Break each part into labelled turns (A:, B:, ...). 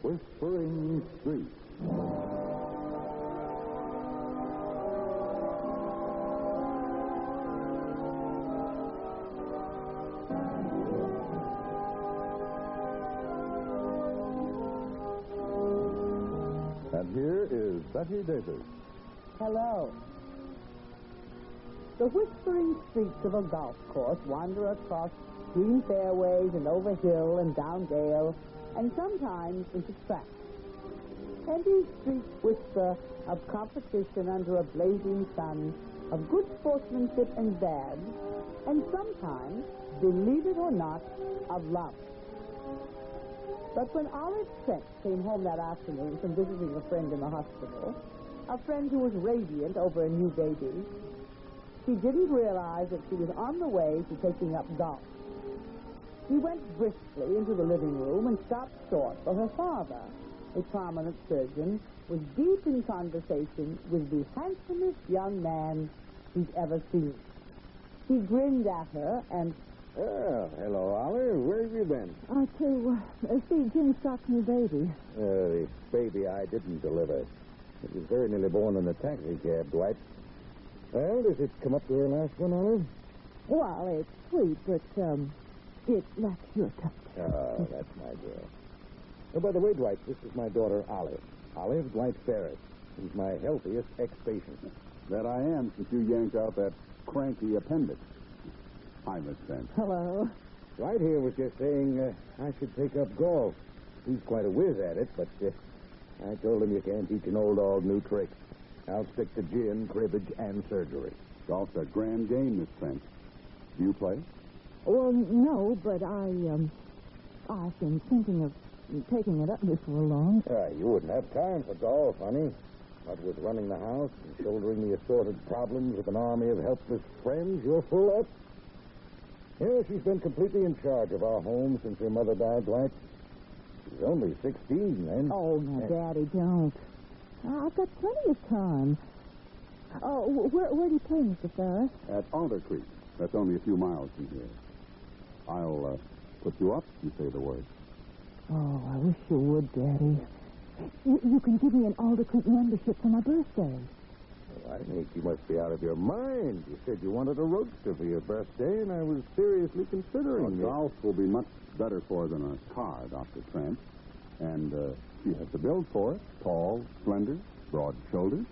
A: Whispering Street. And here is Betty Davis.
B: Hello. The whispering streets of a golf course wander across green fairways and over hill and down dale, and sometimes into tracks. Every street whisper of competition under a blazing sun, of good sportsmanship and bad, and sometimes, believe it or not, of love. But when Olive Trent came home that afternoon from visiting a friend in the hospital, a friend who was radiant over a new baby, she didn't realize that she was on the way to taking up golf. She went briskly into the living room and stopped short, for her father, a prominent surgeon, was deep in conversation with the handsomest young man he'd ever seen. He grinned at her and...
A: Well, hello, Olive. Where have you been?
B: see, Jim Stock's new baby.
A: The baby I didn't deliver. It was very nearly born in a taxi cab, Dwight. Well, does it come up to her last one, Olive?
B: Well, it's sweet, but, it lacks your touch.
A: Oh, that's my girl. Oh, by the way, Dwight, this is my daughter, Olive. Olive Dwight Ferris. She's my healthiest ex-patient.
C: That I am, since you yanked out that cranky appendix. Hi, Miss Trent.
B: Hello.
A: Dwight here was just saying I should take up golf. He's quite a whiz at it, but I told him you can't teach an old dog new tricks. I'll stick to gin, cribbage, and surgery.
C: Golf's a grand game, Miss Trent. Do you play?
B: Well, no, but I've been thinking of taking it up before long.
A: You wouldn't have time for golf, honey. What with running the house and shouldering the assorted problems of an army of helpless friends, you're full up. Yeah, she's been completely in charge of our home since her mother died, Dwight. She was only 16 then.
B: Oh, no, Daddy, don't. I've got plenty of time. Oh, where do you play, Mr. Ferris?
C: At Alder Creek. That's only a few miles from here. I'll put you up, you say the word.
B: Oh, I wish you would, Daddy. You can give me an Alder Creek membership for my birthday.
A: Well, I think you must be out of your mind. You said you wanted a roadster for your birthday, and I was seriously considering it.
C: Golf will be much better for her than a car, Dr. Trent. And she has the build for it. Tall, slender, broad shoulders.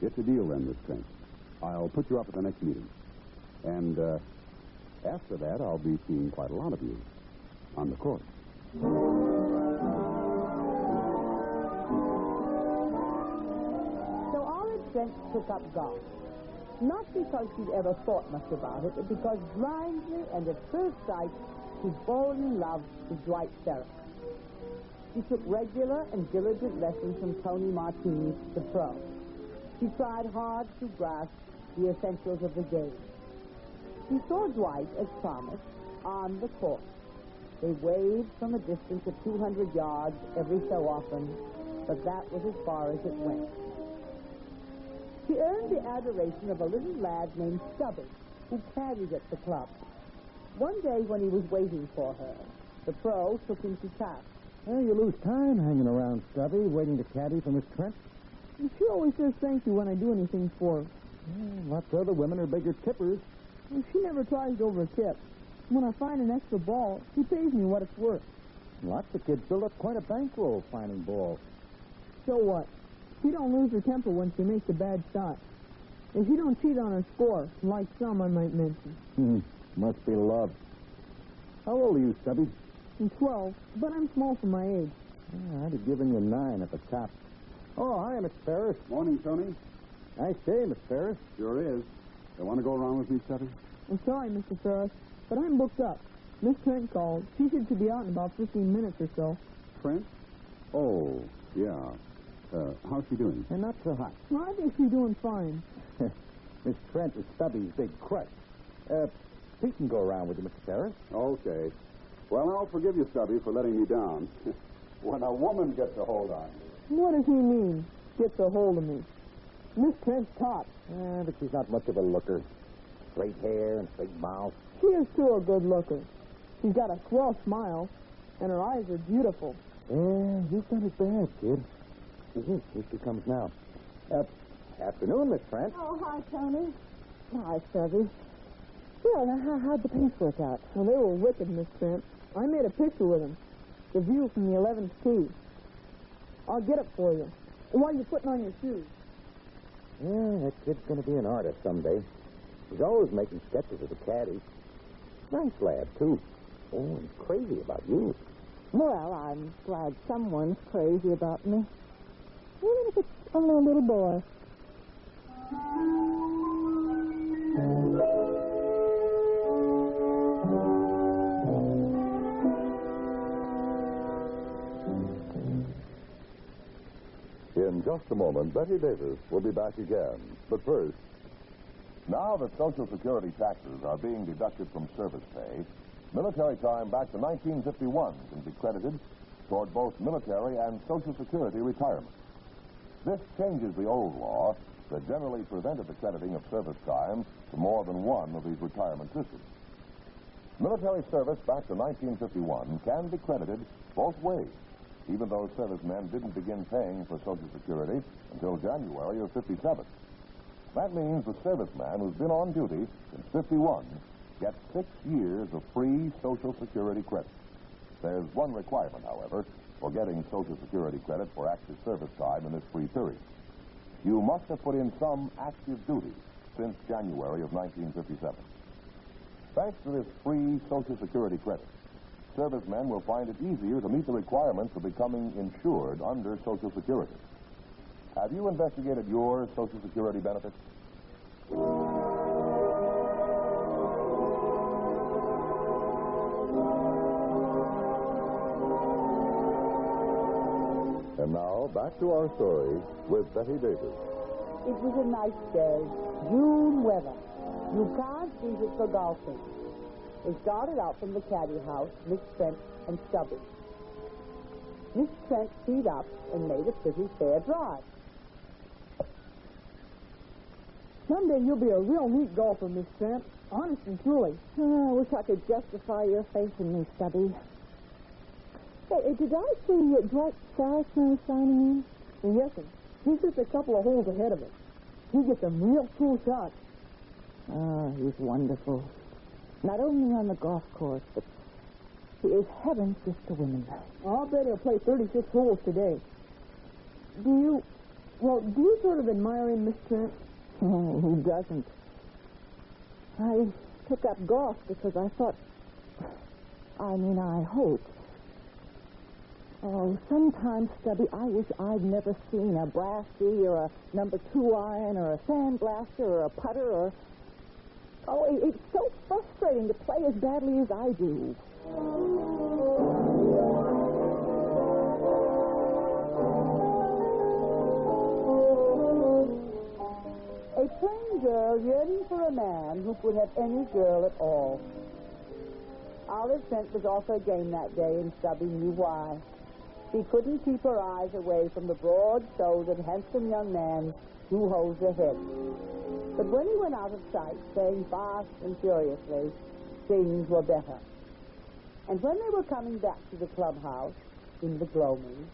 C: It's a deal then, Miss Trent. I'll put you up at the next meeting. And after that, I'll be seeing quite a lot of you on the course.
B: So Olive Trent took up golf. Not because she'd ever thought much about it, but because blindly and at first sight, she'd fallen in love with Dwight Ferris. She took regular and diligent lessons from Tony Martinez, the pro. She tried hard to grasp the essentials of the game. She saw Dwight, as promised, on the course. They waved from a distance of 200 yards every so often, but that was as far as it went. She earned the adoration of a little lad named Stubby, who caddied at the club. One day when he was waiting for her, the pro took him to task.
A: Well, you lose time hanging around, Stubby, waiting to caddy for Miss Trent.
B: She always says thank you when I do anything for her.
A: Lots of other women are bigger tippers.
B: She never tries to overtip. When I find an extra ball, she pays me what it's worth.
A: Lots of kids build up quite a bankroll finding balls.
B: So what? She don't lose her temper when she makes a bad shot. And she don't cheat on her score, like some I might mention.
A: Must be love. How old are you, Stubby?
B: I'm 12, but I'm small for my age.
A: I'd have given you 9 at the top. Oh, hi, Miss Ferris.
C: Morning, Tony.
A: Nice day, Miss Ferris.
C: Sure is. You want to go around with me, Stubby?
B: I'm sorry, Mr. Ferris, but I'm booked up. Miss Trent called. She said she'd be out in about 15 minutes or so.
C: Trent? Oh, yeah. How's she doing?
A: And not so hot.
B: Well, I think she's doing fine.
A: Miss Trent is Stubby's big crush. He can go around with you, Mr. Ferris.
C: Okay. Well, I'll forgive you, Stubby, for letting me down. When a woman gets a hold on you.
B: What does he mean, gets a hold of me? Miss Trent's top.
A: But she's not much of a looker. Straight hair and straight mouth.
B: She is, too, a good looker. She's got a swell smile, and her eyes are beautiful.
A: Yeah, you've done it bad, kid. Here she comes now. Afternoon, Miss Trent.
B: Oh, hi, Tony. Hi, Stubby. Well, now, how'd the paints work out? Well, they were wicked, Miss Trent. I made a picture with them. The view from the 11th tee. I'll get it for you. What are you putting on your shoes?
A: Yeah, that kid's going to be an artist someday. He's always making sketches of the caddy. Nice lad, too. Oh, and crazy about you.
B: Well, I'm glad someone's crazy about me. Even if it's only a little boy.
D: In just a moment, Betty Davis will be back again. But first, now that Social Security taxes are being deducted from service pay, military time back to 1951 can be credited toward both military and Social Security retirement. This changes the old law that generally prevented the crediting of service time to more than one of these retirement systems. Military service back to 1951 can be credited both ways, even though servicemen didn't begin paying for Social Security until January of 57. That means the serviceman who's been on duty since 51 gets 6 years of free Social Security credit. There's one requirement, however, for getting Social Security credit for active service time in this free period. You must have put in some active duty since January of 1957. Thanks to this free Social Security credit, servicemen will find it easier to meet the requirements of becoming insured under Social Security. Have you investigated your Social Security benefits? And now, back to our story with Betty Davis.
B: It was a nice day. June weather. You can't beat it for golfing. They started out from the caddy house, Miss Trent and Stubby. Miss Trent teed up and made a pretty fair drive. Someday you'll be a real neat golfer, Miss Trent. Honest and truly. I wish I could justify your faith in me, Stubby. Hey, did I see Dwight Saracen signing in? Yes, sir. He's just a couple of holes ahead of us. He gets some real cool shots. Oh, he's wonderful. Not only on the golf course, but he is heaven just to women. I'll bet he'll play 36 holes today. Do you sort of admire him, Miss Trent? Oh, who doesn't? I took up golf because I thought, I hoped. Oh, sometimes, Stubby, I wish I'd never seen a brassy or a number 2 iron or a sandblaster or a putter or... Oh, it's so frustrating to play as badly as I do. A plain girl yearning for a man who could have any girl at all. Olive Trent was off her game that day, and Stubby knew why. She couldn't keep her eyes away from the broad-shouldered, handsome young man 2 holes ahead. But when he went out of sight, playing fast and furiously, things were better. And when they were coming back to the clubhouse in the gloaming...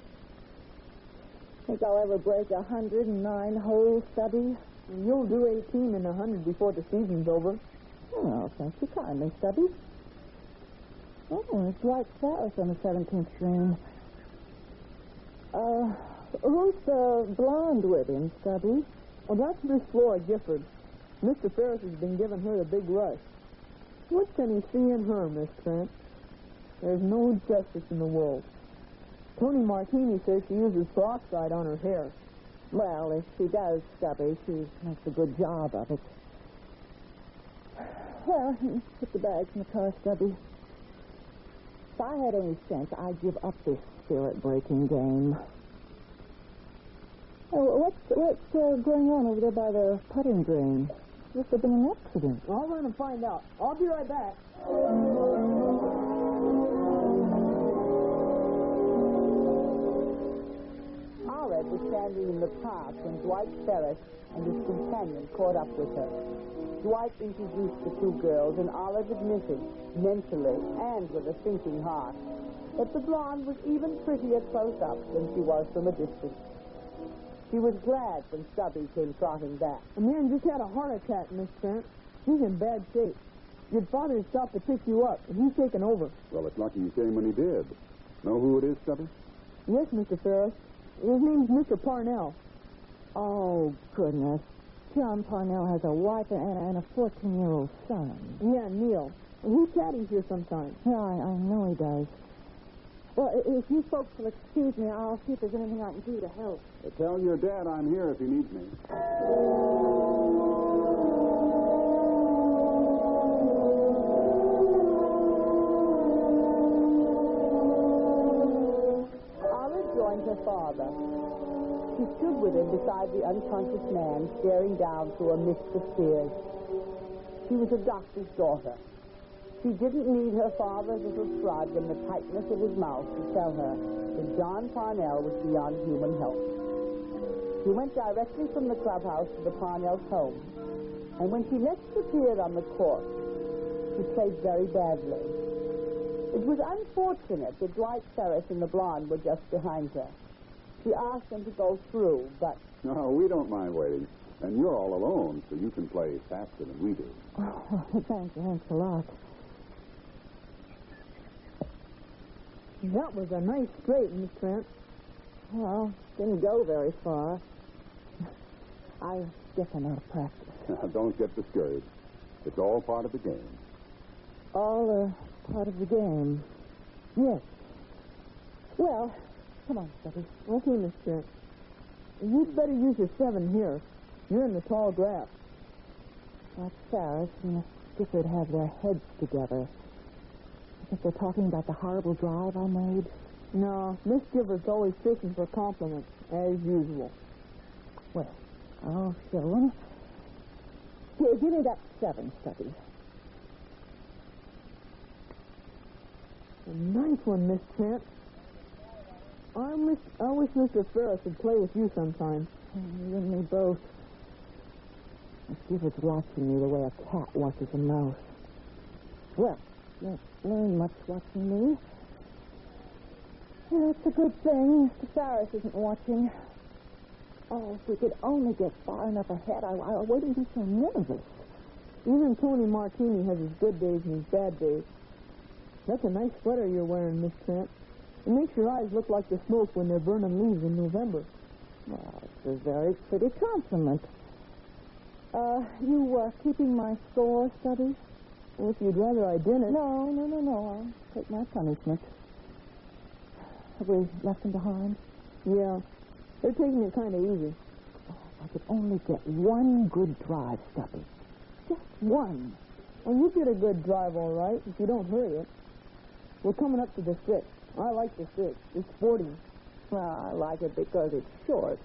B: Think I'll ever break 109 holes, Stubby? You'll do 18 and 100 before the season's over. Oh, thank you kindly, Stubby. Oh, it's Dwight Ferris on the 17th green. Who's the blonde with him, Stubby? Oh, that's Miss Flora Gifford. Mr. Ferris has been giving her the big rush. What can he see in her, Miss Trent? There's no justice in the world. Tony Martini says she uses peroxide on her hair. Well, if she does, Stubby, she makes a good job of it. Well, put the bags in the car, Stubby. If I had any sense, I'd give up this spirit-breaking game. Oh, what's going on over there by the putting green? Must have been an accident. I'll run and find out. I'll be right back. Olive was standing in the park when Dwight Ferris and his companion caught up with her. Dwight introduced the two girls, and Olive admitted, mentally and with a thinking heart, that the blonde was even prettier close up than she was from a distance. She was glad when Stubby came trotting back.
E: A man just had a heart attack, Miss Trent. He's in bad shape. Your father stopped to pick you up, and he's taken over.
C: Well, it's lucky you came when he did. Know who it is, Stubby?
E: Yes, Mr. Ferris. His name's Mr. Parnell.
F: Oh, goodness. John Parnell has a wife and a 14-year-old son.
E: Yeah, Neil. He caddies here sometimes.
F: Yeah, I know he does. Well, if you folks will excuse me, I'll see if there's anything I can do to help.
C: Tell your dad I'm here if he needs me.
B: Olive joined her father. She stood with him beside the unconscious man, staring down through a mist of tears. She was a doctor's daughter. She didn't need her father's little shrug and the tightness of his mouth to tell her that John Parnell was beyond human help. She went directly from the clubhouse to the Parnell's home, and when she next appeared on the court, she played very badly. It was unfortunate that Dwight Ferris and the blonde were just behind her. She asked them to go through, but...
C: No, we don't mind waiting. And you're all alone, so you can play faster than we do.
F: Oh, thanks a lot.
E: That was a nice straight, Miss Trent.
F: Well, didn't go very far. I guess I'm out of practice.
C: Don't get discouraged. It's all part of the game.
F: All part of the game. Yes. Well, come on, Stubby.
E: Okay, Miss Trent. You'd better use your 7 here. You're in the tall grass.
F: That Ferris and Gifford have their heads together. I think they're talking about the horrible drive I made.
E: No, Miss Gifford's always fishing for compliments, as usual.
F: Well, I'll show them. Here, give me that 7, Stubby.
E: A nice one, Miss Trent. I wish Mr. Ferris would play with you sometime.
F: You and me both. Miss Gifford's watching me the way a cat watches a mouse. Well, you don't learn much watching me. Yeah, it's a good thing Mr. Ferris isn't watching. Oh, if we could only get far enough ahead, I wouldn't be so nervous.
E: Even Tony Martini has his good days and his bad days. That's a nice sweater you're wearing, Miss Trent. It makes your eyes look like the smoke when they're burning leaves in November.
F: Well, it's a very pretty compliment. You keeping my score, Stubby?
E: Well, if you'd rather I didn't.
F: No. I'll take my punishment. Have we left them behind?
E: Yeah. They're taking it kind of easy.
F: Oh, if I could only get one good drive, Stubby. Just one.
E: Well, you get a good drive, all right, if you don't hurry it. We're coming up to the 6. I like the 6. It's sporting.
F: Well, I like it because it's short.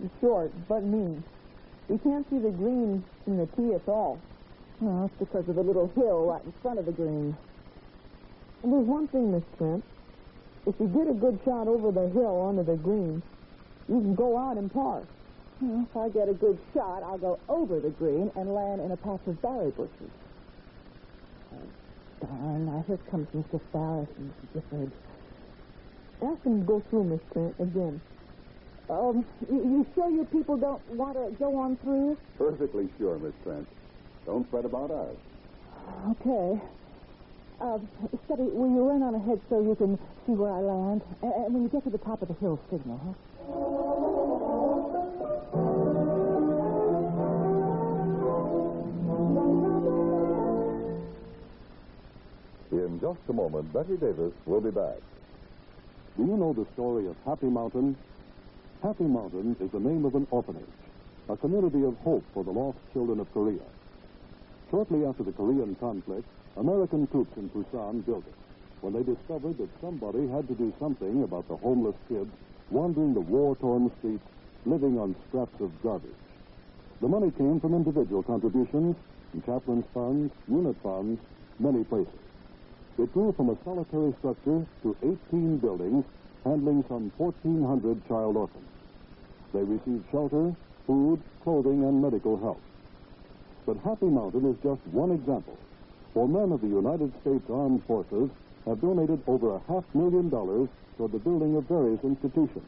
E: It's short, but mean. You can't see the green in the tee at all.
F: No, it's because of the little hill right in front of the green.
E: And there's one thing, Miss Trent. If you get a good shot over the hill onto the green, you can go out and par.
F: Well, if I get a good shot, I'll go over the green and land in a patch of berry bushes. Oh, darn. Now, here comes Mr. Ferris and Mr. Gifford.
E: Ask them to go through, Miss Trent, again.
F: You sure you people don't want to go on through?
C: Perfectly sure, Miss Trent. Don't fret about us.
F: Okay. Stubby, will you run on ahead so you can see where I land? And when you get to the top of the hill, signal, huh?
D: In just a moment, Betty Davis will be back.
G: Do you know the story of Happy Mountain? Happy Mountain is the name of an orphanage, a community of hope for the lost children of Korea. Shortly after the Korean conflict, American troops in Busan built it when they discovered that somebody had to do something about the homeless kids wandering the war-torn streets, living on scraps of garbage. The money came from individual contributions, from chaplains' funds, unit funds, many places. It grew from a solitary structure to 18 buildings handling some 1,400 child orphans. They receive shelter, food, clothing, and medical help. But Happy Mountain is just one example. For men of the United States Armed Forces have donated over $500,000 toward the building of various institutions,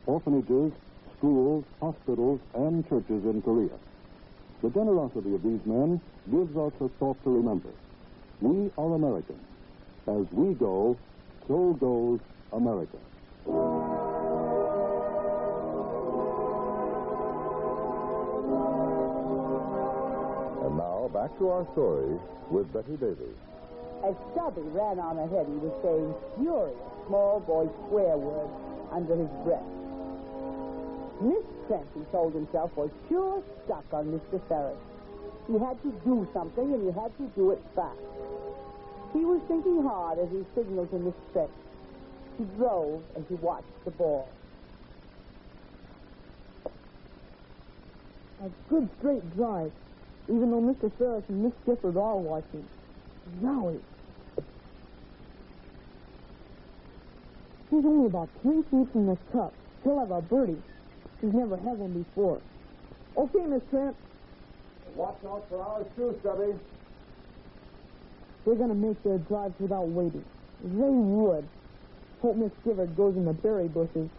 G: orphanages, schools, hospitals, and churches in Korea. The generosity of these men gives us a thought to remember. We are Americans. As we go, so goes America.
D: And now, back to our story with Betty Davis.
B: As Stubby ran on ahead, he was saying furious, small boy swear words under his breath. Miss Trent, he told himself, was sure stuck on Mr. Ferris. He had to do something, and he had to do it fast. He was thinking hard as he signaled to Miss Trent. She drove as he watched the ball.
E: A good straight drive, even though Mr. Ferris and Miss Gifford are watching. Yowie. He's only about 3 feet from this cup. He'll have a birdie. He's never had one before. Okay, Miss Trent.
A: Watch out for ours, too, Stubby.
E: They're going to make their drives without waiting. They would. Hope Miss Gifford goes in the berry bushes.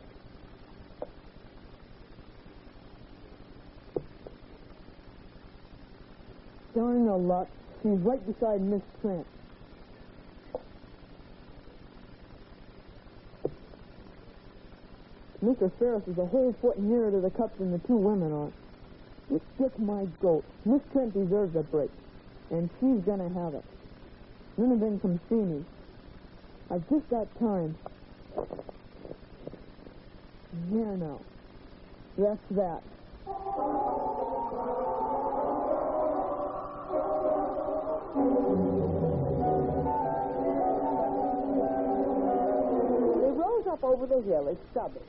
E: Darn the luck. She's right beside Miss Trent. Mr. Ferris is a whole foot nearer to the cup than the two women are. It's just my goat. Miss Trent deserves a break, and she's going to have it. None of them come see me. I've just got time. There now. That's that.
B: They rose up over the hill as Stubby,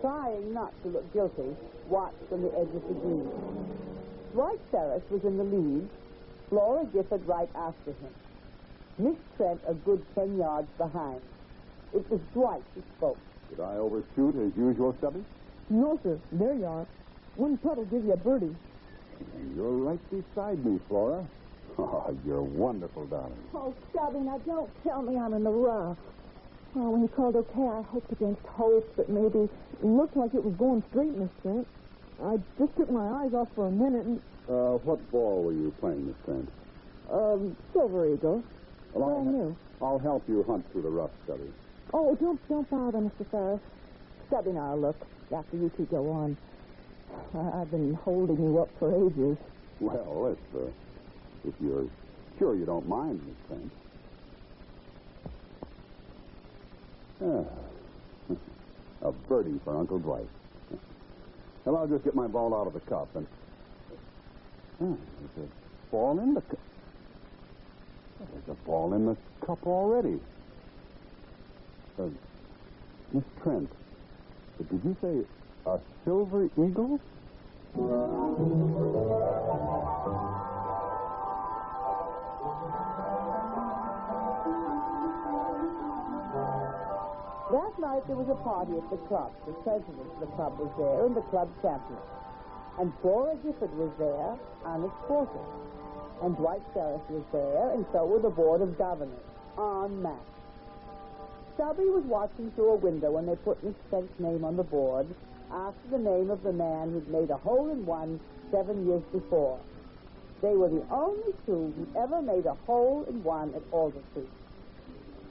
B: trying not to look guilty, watched from the edge of the green. Dwight Ferris was in the lead, Flora Gifford right after him. Miss Trent a good 10 yards behind. It was Dwight who spoke.
C: Did I overshoot as usual, Stubby?
E: No, sir. There you are. One putt'll give you a birdie.
C: You're right beside me, Flora. Oh, you're wonderful, darling.
F: Oh, Stubby, now don't tell me I'm in the rough. Oh, when you called okay, I hoped against hope, but maybe...
E: It looked like it was going straight, Miss Trent. I just took my eyes off for a minute and...
C: What ball were you playing, Miss Trent?
F: Silver Eagle.
C: Well,
F: Brand new.
C: I'll help you hunt through the rough, Stubby.
F: Oh, don't bother, Mr. Ferris. Stubby, now look, after you two go on. I've been holding you up for ages.
C: Well, if you're sure you don't mind, Miss Trent. A birdie for Uncle Dwight. Well, I'll just get my ball out of the cup and... there's a ball in the cup. There's a ball in the cup already. Miss Trent, did you say a silver eagle?
B: That night there was a party at the club. The president of the club was there and the club champion. And Flora Gifford was there, Honest Porter. And Dwight Ferris was there, and so were the Board of Governors, en masse. Stubby was watching through a window when they put Miss Trent's name on the board after the name of the man who'd made a hole-in-one 7 years before. They were the only two who ever made a hole-in-one at Aldertree.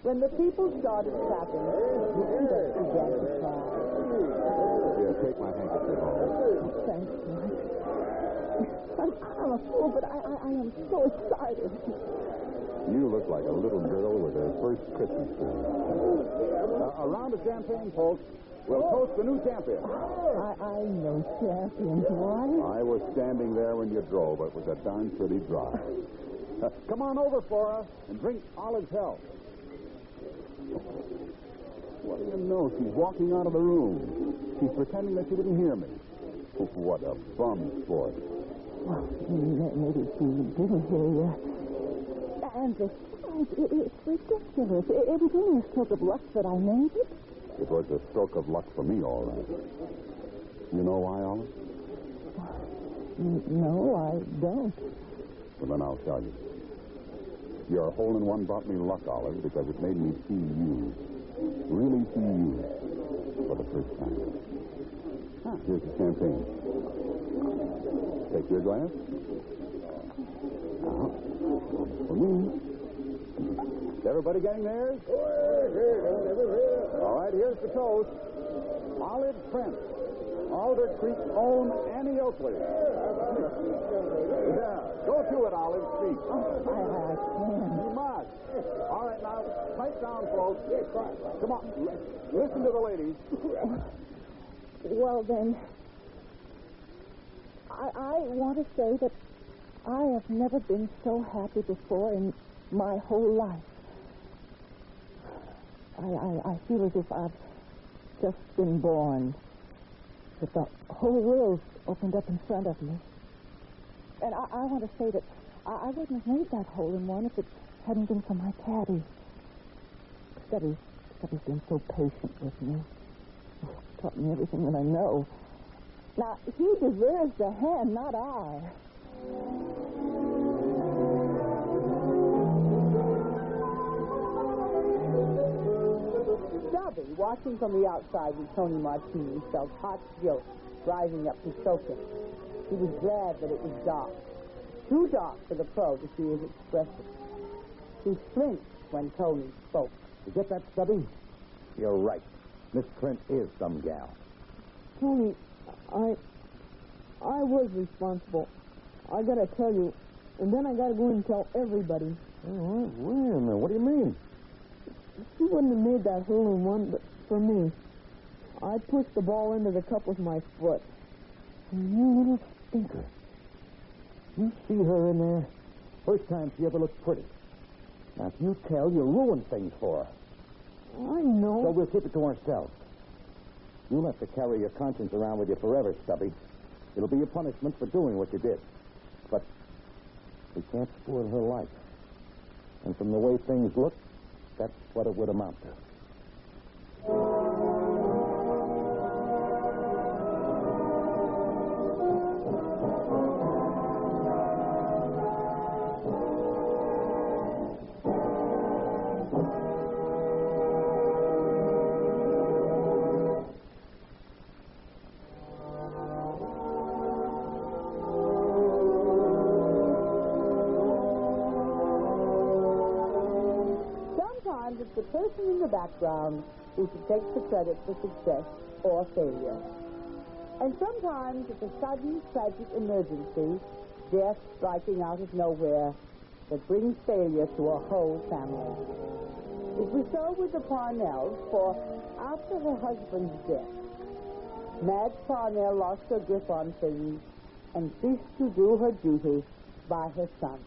B: When the people started clapping, Mr. Trent began to cry.
C: Here, take my handkerchief off.
F: Thanks, Dwight. I'm a fool, but I am so excited.
C: You look like a little girl with her first Christmas present. A round of champagne, folks. We'll toast the new champion.
F: I know champions, Dwight.
C: I was standing there when you drove. It was a darn pretty drive. Come on over, Flora, and drink Olive's health. What do you know? She's walking out of the room. She's pretending that she didn't hear me. What a bum sport.
F: Well, maybe she didn't hear you. And besides, it's ridiculous. It was only a stroke of luck that I made it.
C: It was a stroke of luck for me, all right. You know why, Olive?
F: No, I don't.
C: Well, then I'll tell you. Your hole-in-one brought me luck, Olive, because it made me see you. Really see you. For the first time. Here's the champagne. Take your glass. Now, for me. Is everybody getting theirs? All right, here's the toast. Olive Trent, Alder Creek's own Annie Oakley. Yeah, go to it, Olive. Speak.
F: I can't.
C: You must. All right, now, pipe down, folks. Come on, listen to the ladies.
F: Well, then, I want to say that I have never been so happy before in my whole life. I feel as if I've just been born, that the whole world's opened up in front of me. And I want to say that I wouldn't have made that hole-in-one if it hadn't been for my caddy. Stubby's been so patient with me. Taught me everything that I know. Now, he deserves the hand, not I.
B: Stubby, watching from the outside with Tony Martini, felt hot guilt rising up to choke him. He was glad that it was dark. Too dark for the pro to see his expression. He flinched when Tony spoke.
A: You get that, Stubby? You're right. Miss Trent is some gal.
E: Tony, I was responsible. I gotta tell you, and then I gotta go and tell everybody.
A: All right, well, what do you mean?
E: She wouldn't have made that hole-in-one, but for me. I pushed the ball into the cup with my foot.
A: You little stinker. You see her in there? First time she ever looked pretty. Now, if you tell, you'll ruin things for her.
E: I know.
A: So we'll keep it to ourselves. You'll have to carry your conscience around with you forever, Stubby. It'll be a punishment for doing what you did. But we can't spoil her life. And from the way things look, that's what it would amount to.
B: The person in the background who takes the credit for success or failure. And sometimes it's a sudden, tragic emergency, death striking out of nowhere, that brings failure to a whole family. It was so with the Parnells, for after her husband's death, Madge Parnell lost her grip on things and ceased to do her duty by her son.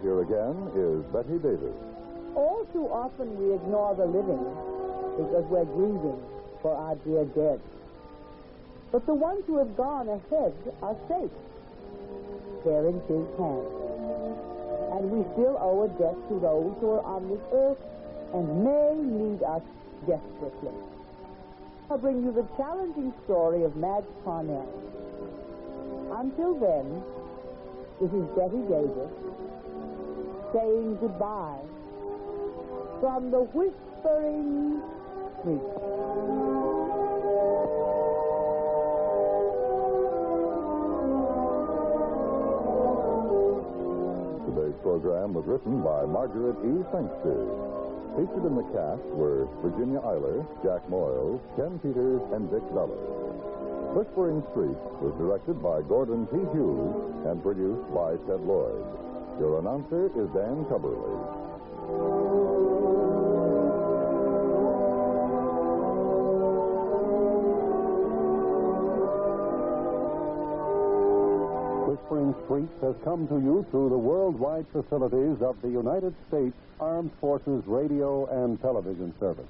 D: Here again is Betty Davis.
B: All too often we ignore the living because we're grieving for our dear dead. But the ones who have gone ahead are safe. They're in his hands. And we still owe a debt to those who are on this earth and may need us desperately. I'll bring you the challenging story of Madge Parnell. Until then, this is Betty Davis saying goodbye from the Whispering Street.
D: Today's program was written by Margaret E. Sangster. Featured in the cast were Virginia Eiler, Jack Moyles, Ken Peters, and Dick Zeller. Whispering Street was directed by Gordon T. Hughes and produced by Ted Lloyd. Your announcer is Dan Cubberly.
G: Whispering Street has come to you through the worldwide facilities of the United States Armed Forces Radio and Television Service.